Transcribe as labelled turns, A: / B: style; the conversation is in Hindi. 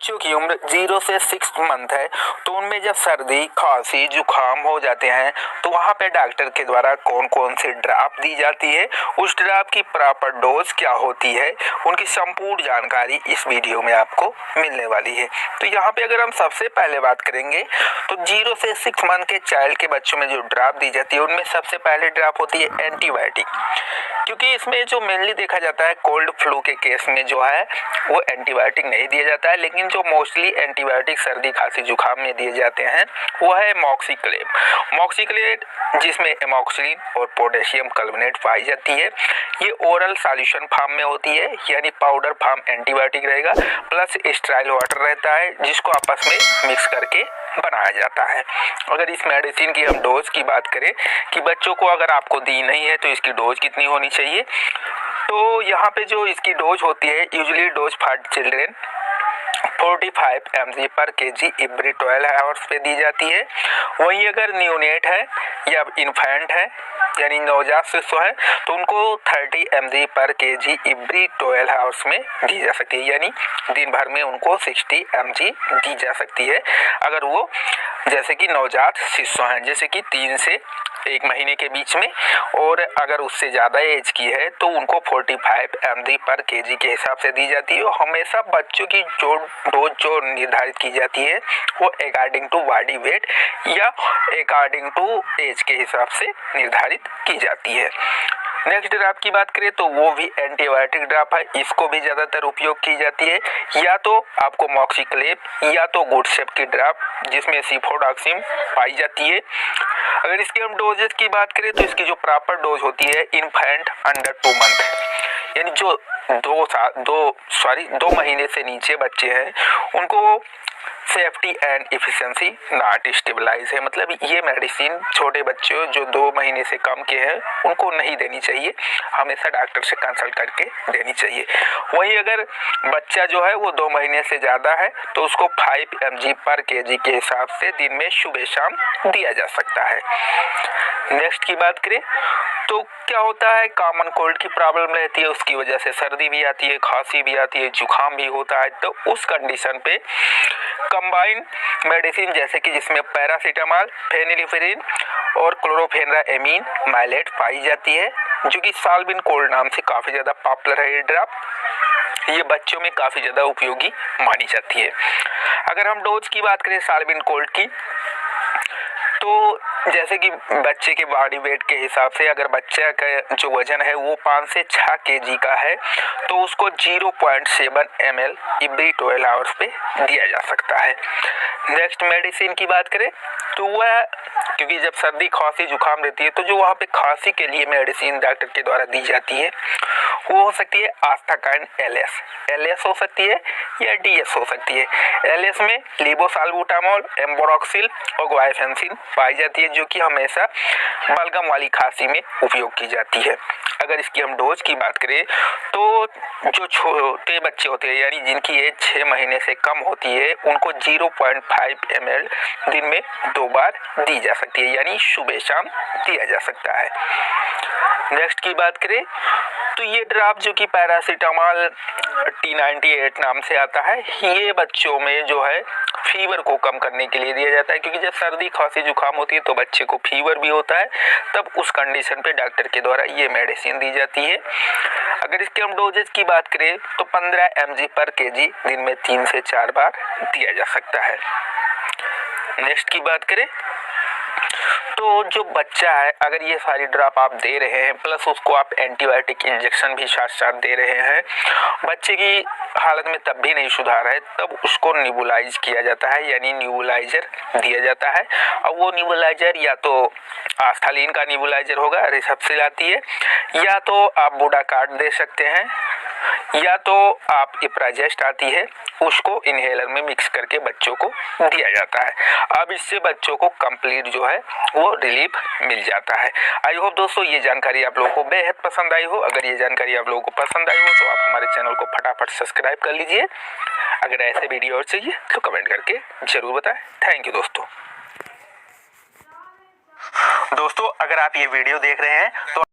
A: बच्चों की उम्र 0 से 6 मंथ है तो उनमें जब सर्दी, खांसी, जुकाम हो जाते हैं तो वहाँ पे डॉक्टर के द्वारा कौन कौन सी ड्रॉप दी जाती है, उस ड्रॉप की प्रॉपर डोज क्या होती है, उनकी संपूर्ण जानकारी इस वीडियो में आपको मिलने वाली है। तो यहाँ पे अगर हम सबसे पहले बात करेंगे तो 0 से 6 मंथ के चाइल्ड के बच्चों में जो ड्रॉप दी जाती है उनमें सबसे पहले ड्रॉप होती है एंटीबायोटिक, क्योंकि इसमें जो मेनली देखा जाता है कोल्ड फ्लू के केस में जो है वो एंटीबायोटिक नहीं दिया जाता है, लेकिन जो मोस्टली एंटीबायोटिक सर्दी, खांसी, जुकाम में दिए जाते हैं वो है मॉक्सिक्लेट जिसमें एमॉक्सिलिन और पोटेशियम कार्बोनेट पाई जाती है। ये ओरल सॉल्यूशन फॉर्म में होती है, यानी पाउडर फॉर्म एंटीबायोटिक रहेगा, प्लस स्टेराइल वाटर रहता है जिसको आपस में मिक्स करके बनाया जाता है। अगर इस मेडिसिन की हम डोज की बात करें कि बच्चों को अगर आपको दी नहीं है तो इसकी डोज कितनी होनी चाहिए, तो यहाँ पे जो इसकी डोज होती है usually dose for children 45 mg पर kg एवरी 12 आवर्स पे दी जाती है। वहीं अगर न्यूनेट है या इन्फेंट है यानी नवजात शिशु है तो उनको 30 mg पर kg एवरी 12 आवर्स में दी जा सकती है, यानी दिन भर में उनको 60 mg दी जा सकती है अगर वो जैसे कि नवजात शिशु हैं, जैसे कि 3 से 1 महीने के बीच में, और अगर उससे ज़्यादा एज की है तो उनको 45 mg पर kg के हिसाब से दी जाती है। हमेशा बच्चों की जो डोज जो निर्धारित की जाती है वो अकॉर्डिंग टू बॉडी वेट या अकॉर्डिंग टू एज के हिसाब से निर्धारित की जाती है। नेक्स्ट ड्रॉप की बात करें तो वो भी एंटीबायोटिक ड्रॉप है, इसको भी ज़्यादातर उपयोग की जाती है, या तो आपको मॉक्सिक्लेप या तो गुड शेप की ड्रॉप जिसमें सिफोडॉक्सिम पाई जाती है। अगर इसके हम डोजेस की बात करें तो इसकी जो प्रॉपर डोज होती है इन्फेंट अंडर 2 मंथ, यानी जो 2 महीने से नीचे बच्चे हैं उनको safety and efficiency not stabilize है, मतलब ये मेडिसिन छोटे बच्चों जो 2 महीने से कम के हैं उनको नहीं देनी चाहिए, हमेशा डॉक्टर से कंसल्ट करके देनी चाहिए। वहीं अगर बच्चा जो है वो 2 महीने से ज़्यादा है तो उसको 5 mg पर kg के हिसाब से दिन में सुबह शाम दिया जा सकता है। नेक्स्ट की बात करें तो क्या होता है, कॉमन कोल्ड की प्रॉब्लम रहती है, उसकी वजह से सर्दी भी आती है, खांसी भी आती है, जुकाम भी होता है, तो उस कंडीशन पे कंबाइंड मेडिसिन जैसे कि जिसमें पैरासीटामॉल, फेनिलिफिरिन और क्लोरोफेनारामीन माइलेट पाई जाती है, जो कि साल्बिन कोल्ड नाम से काफ़ी ज़्यादा पॉपुलर है। ये ड्रॉप ये बच्चों में काफ़ी ज़्यादा उपयोगी मानी जाती है। अगर हम डोज की बात करें साल्बिन कोल्ड की तो जैसे कि बच्चे के बॉडी वेट के हिसाब से अगर बच्चे का जो वजन है वो 5 से 6 kg का है तो उसको 0.7 ml एवरी 12 आवर्स पे दिया जा सकता है। नेक्स्ट मेडिसिन की बात करें तो वह क्योंकि जब सर्दी, खांसी, जुकाम रहती है तो जो वहाँ पे खांसी के लिए मेडिसिन डॉक्टर के द्वारा दी जाती है वो हो सकती है आस्थाकाइन एलएस हो सकती है या डीएस हो सकती है। एलएस में लीवोसाल्बुटामोल, एम्बोरोक्सिल और ग्वाइफेंसिन पाई जाती है, जो कि हमेशा बलगम वाली खांसी में उपयोग की जाती है। अगर इसकी हम डोज की बात करें तो जो छोटे बच्चे होते हैं यानी जिनकी एज 6 महीने से कम होती है उनको 0.5 ml दिन में 2 बार दी जा सकती है, यानी सुबह शाम दिया जा सकता है। नेक्स्ट की बात करें तो ये ड्रॉप जो कि पैरासीटामॉल T98 नाम से आता है, ये बच्चों में जो है फीवर को कम करने के लिए दिया जाता है, क्योंकि जब सर्दी, खांसी, जुकाम होती है तो बच्चे को फीवर भी होता है, तब उस कंडीशन पे डॉक्टर के द्वारा ये मेडिसिन दी जाती है। अगर इसके हम डोजेज की बात करें तो 15 mg पर kg दिन में 3 से 4 बार दिया जा सकता है। नेक्स्ट की बात करें तो जो बच्चा है अगर ये सारी ड्रॉप आप दे रहे हैं प्लस उसको आप एंटीबायोटिक इंजेक्शन भी साथ साथ दे रहे हैं, बच्चे की हालत में तब भी नहीं सुधार है, तब उसको न्यूबुलाइज किया जाता है, यानी न्यूबुलाइजर दिया जाता है। अब वो न्यूबुलाइजर या तो आस्थालीन का न्यूबुलाइजर होगा, रिसप्सिल आती है, या तो आप बूडाकार्ड दे सकते हैं, या तो आप इप्राजेस्ट आती है, उसको इनहेलर में मिक्स करके बच्चों को दिया जाता है। अब इससे बच्चों को कंप्लीट जो है वो रिलीफ मिल जाता है। आई होप दोस्तों ये जानकारी आप लोगों को बेहद पसंद आई हो। अगर ये जानकारी आप लोगों को पसंद आई हो तो आप हमारे चैनल को फटाफट सब्सक्राइब कर लीजिए। अगर ऐसे वीडियो और चाहिए तो कमेंट करके जरूर बताएं। थैंक यू दोस्तों। अगर आप ये वीडियो देख रहे हैं तो